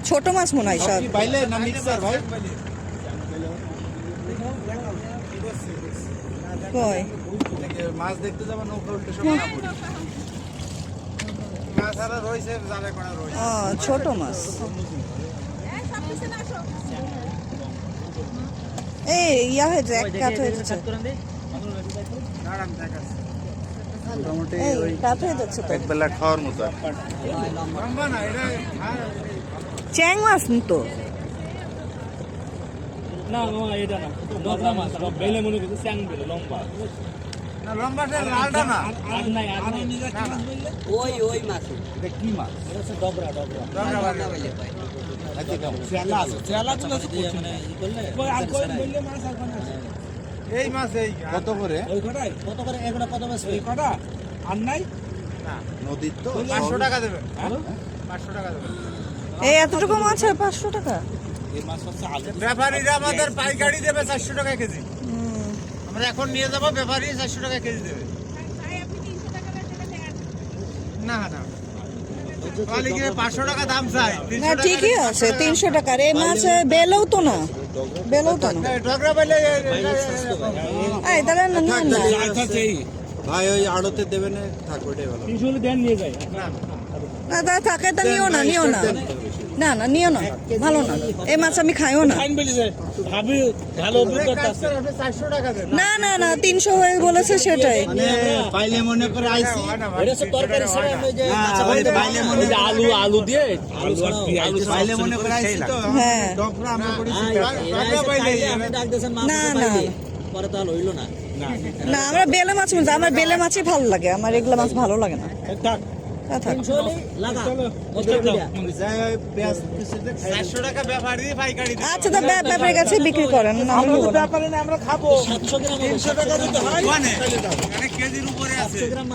ছোট মাছ মনে হয় সব। বাইলে না মিক্সার ভাই? কই মাছ দেখতে যাবেন নৌকা উল্টে সব না পড়ি। মাছ আর রইছে জালে করা রইছে। ছোট মাছ। এই ইয়া হয়েছে, এক কাঠ হয়ে যাচ্ছে। মোটামুটি এই ওই কাঠ হয়ে যাচ্ছে তো। একবেলা খাওয়ার মতো। চ্যাং মাছ তো। না মামা এটা না লম্বা মাছ বেলে মনে করছে স্যাং বেলে লম্বা না লম্বাটা লালটা না। আর নাই ওই মাছ এটা কি মাছ? এটা হচ্ছে ডবরা বলে ভাই। আচ্ছা কেমন? চেলা আছে। চেলা গুলো আছে মানে ই করলে আর কোন বললে মাছ আর কোন আছে এই মাছ এই কত করে? ওই কটাই কত করে এগুলা কত মাছ এই কটা আর নাই না নদীর তো 500 টাকা দেবেন। 500 টাকা দেবেন। এই এতটুকু মাছ আর 500 টাকা? এই মাছ হচ্ছে আলু ব্যাপারীরা আমাদের পাইকারি দেবে 400 টাকা কেজি। আমরা এখন নিয়ে যাব, ব্যাপারী 400 টাকা কেজি দেবে। না না মালিকের 500 টাকা দাম চাই। না ঠিকই আছে 300 টাকার। এই মাছ বেলেও তো না, বেলেও তো না। ডগরা বাইলে এই দাঁড়ান না, নিন না। ভাই ওই আড়তে দেবে না, থাক ওইটাই ভালো। 300 দেন নিয়ে যাই না না তা থাকে তা নিও না, নিও না। না না নিও না, ভালো না। এই মাছ আমি খাইও না। ফাইন বলি যায় ভাবি ভালো অভিজ্ঞতা আছে 400 টাকা দেন। না না না 300 হয়ে বলেছে সেটাই। মানে পাইলে মনে করে আইছি। এটা হচ্ছে তরকারি ছাড়া ওই যে পাইলে মনে আলু দিয়ে আলু পাইলে মনে করে আইছি তো। হ্যাঁ। ডগরা আমরা করেছি। ডগরা পাইলে আপনি ডাক দিয়েছেন মাছ না না পরে তো আর হইলো না না, আমরা বেলে মাছ বলছি। আমার বেলে মাছই ভালো লাগে, আমার এগুলা মাছ ভালো লাগে না। থাক তা থাক। 300 লাগা মস্ত কইরা 400 টাকা ব্যাপারী পাইকারি দেবে। আচ্ছা তা ব্যাপারের কাছে বিক্রি করেন না, আমি নেবো না। ব্যাপারে না আমরা খাবো। 700 গ্রাম 300 টাকা দিতে হয়। মানে কেজির উপরে আছে। গ্রাম